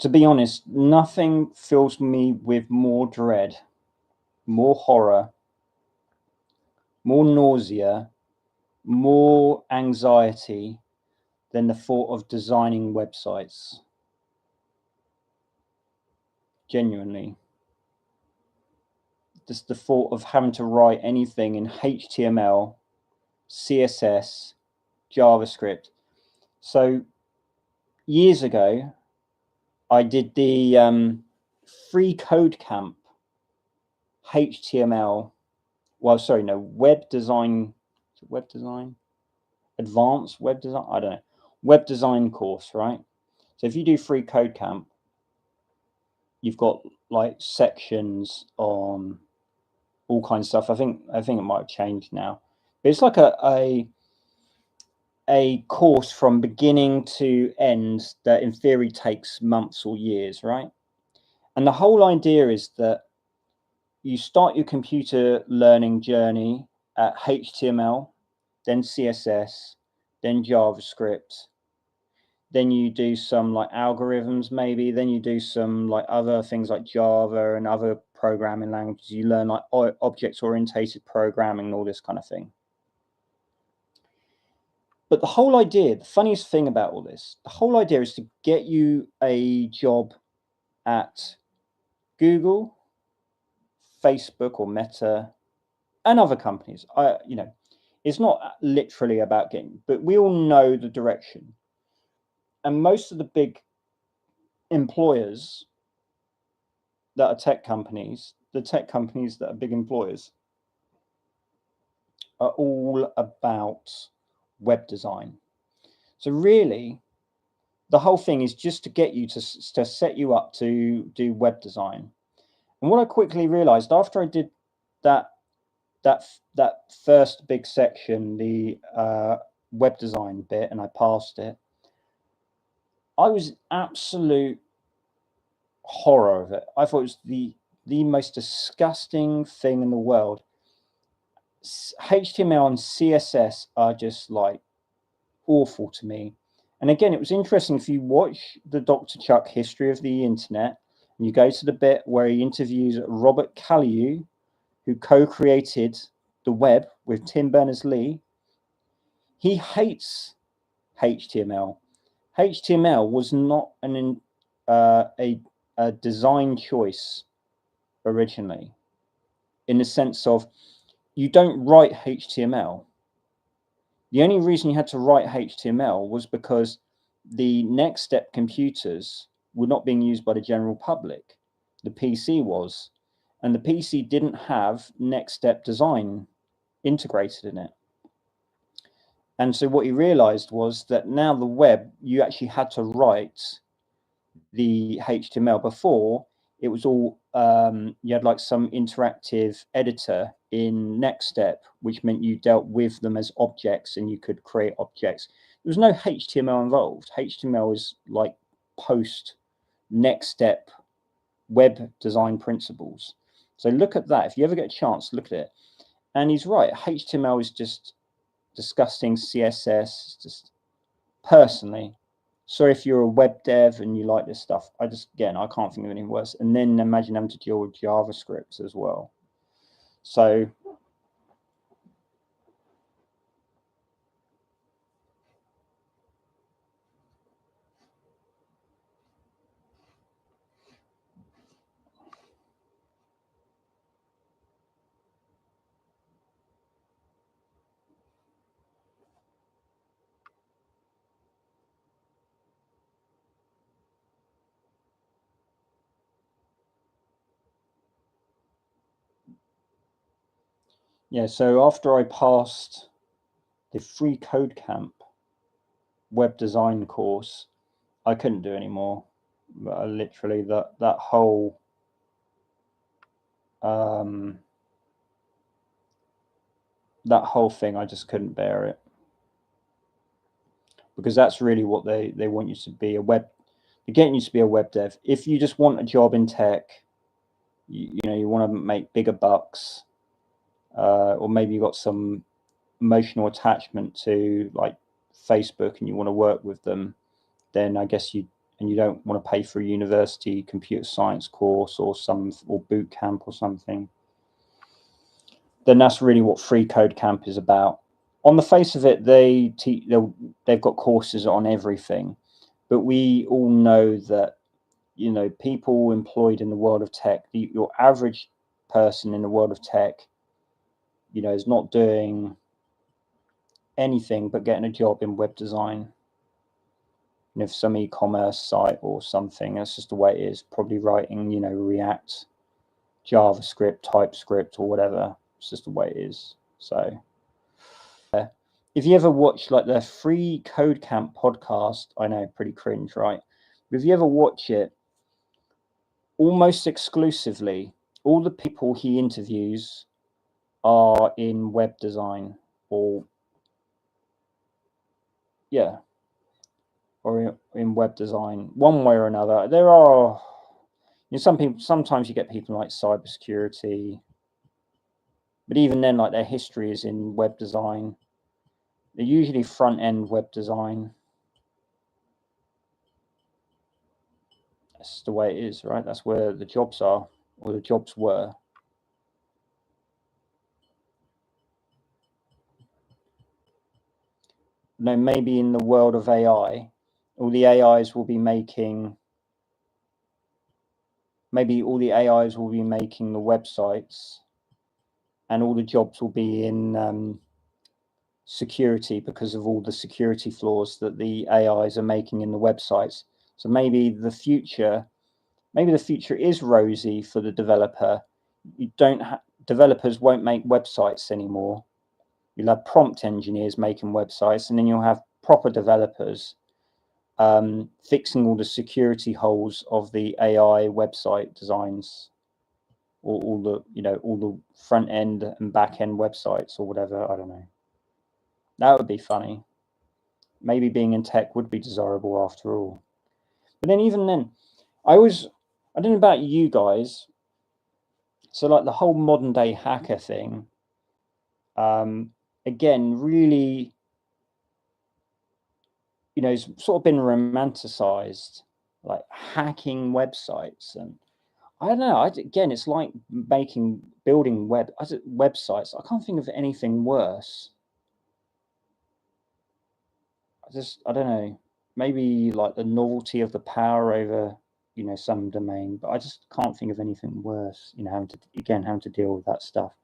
To be honest, nothing fills me with more dread, more horror, more nausea, more anxiety than the thought of designing websites. Genuinely. Just the thought of having to write anything in HTML, CSS, JavaScript. So years ago, I did the free code camp HTML. Well, sorry, no, web design, advanced web design. I don't know, web design course, right? So if you do free code camp, you've got like sections on all kinds of stuff. I think it might have changed now, but it's like a course from beginning to end that in theory takes months or years, right? And the whole idea is that you start your computer learning journey at HTML, then CSS, then JavaScript, then you do some like algorithms maybe, then you do some like other things like Java and other programming languages. You learn like object oriented programming and all this kind of thing. But the whole idea, the funniest thing about all this, the whole idea is to get you a job at Google, Facebook or Meta, and other companies. It's not literally about getting, but we all know the direction. And most of the big employers that are tech companies, the tech companies that are big employers, are all about web design. So really, the whole thing is just to get you to set you up to do web design. And what I quickly realized after I did that first big section, the web design bit, and I passed it, I was absolute horror of it. I thought it was the most disgusting thing in the world. HTML and CSS are just like awful to me. And again, it was interesting, if you watch the Dr. Chuck History of the Internet, and you go to the bit where he interviews Robert Calliew, who co-created the web with Tim Berners-Lee, he hates HTML. HTML was not a design choice originally, in the sense of you don't write HTML. The only reason you had to write HTML was because the next step computers were not being used by the general public. The PC was, and the PC didn't have next step design integrated in it. And so what he realized was that now the web, you actually had to write the HTML. Before, it was all, you had like some interactive editor in NextStep, which meant you dealt with them as objects and you could create objects. There was no HTML involved. HTML is like post NextStep web design principles. So look at that. If you ever get a chance, look at it. And he's right. HTML is just disgusting. CSS, just personally. Sorry if you're a web dev and you like this stuff. I can't think of anything worse. And then imagine having to deal with JavaScript as well. So yeah, so after I passed the free code camp web design course, I couldn't do anymore. Literally that whole thing, I just couldn't bear it, because that's really what they want you to be. They're getting you to be a web dev. If you just want a job in tech, you know, you want to make bigger bucks, or maybe you've got some emotional attachment to like Facebook and you want to work with them, then I guess and you don't want to pay for a university computer science course or boot camp or something, then that's really what Free Code Camp is about. On the face of it, they've got courses on everything, but we all know that, you know, people employed in the world of tech, your average person in the world of tech, you know, is not doing anything but getting a job in web design. And if some e-commerce site or something, that's just the way it is. Probably writing, you know, React, JavaScript, TypeScript, or whatever. It's just the way it is. So if you ever watch like the Free Code Camp podcast, I know, pretty cringe, right? But if you ever watch it, almost exclusively, all the people he interviews are in web design or in web design, one way or another. There are, you know, some people, sometimes you get people like cybersecurity, but even then, like, their history is in web design. They're usually front-end web design. That's the way it is, right? That's where the jobs are, or the jobs were. No, maybe in the world of AI, all the AIs will be making, maybe all the AIs will be making the websites, and all the jobs will be in security because of all the security flaws that the AIs are making in the websites. So maybe the future is rosy for the developer. Developers won't make websites anymore. You'll have prompt engineers making websites, and then you'll have proper developers fixing all the security holes of the AI website designs, or all the front end and back end websites or whatever. I don't know. That would be funny. Maybe being in tech would be desirable after all. But then even then, I don't know about you guys. So like the whole modern day hacker thing, again, really, you know, it's sort of been romanticized, like hacking websites. And I don't know, again, it's like building websites. I can't think of anything worse. I don't know, maybe like the novelty of the power over, you know, some domain, but I just can't think of anything worse, you know, having to deal with that stuff.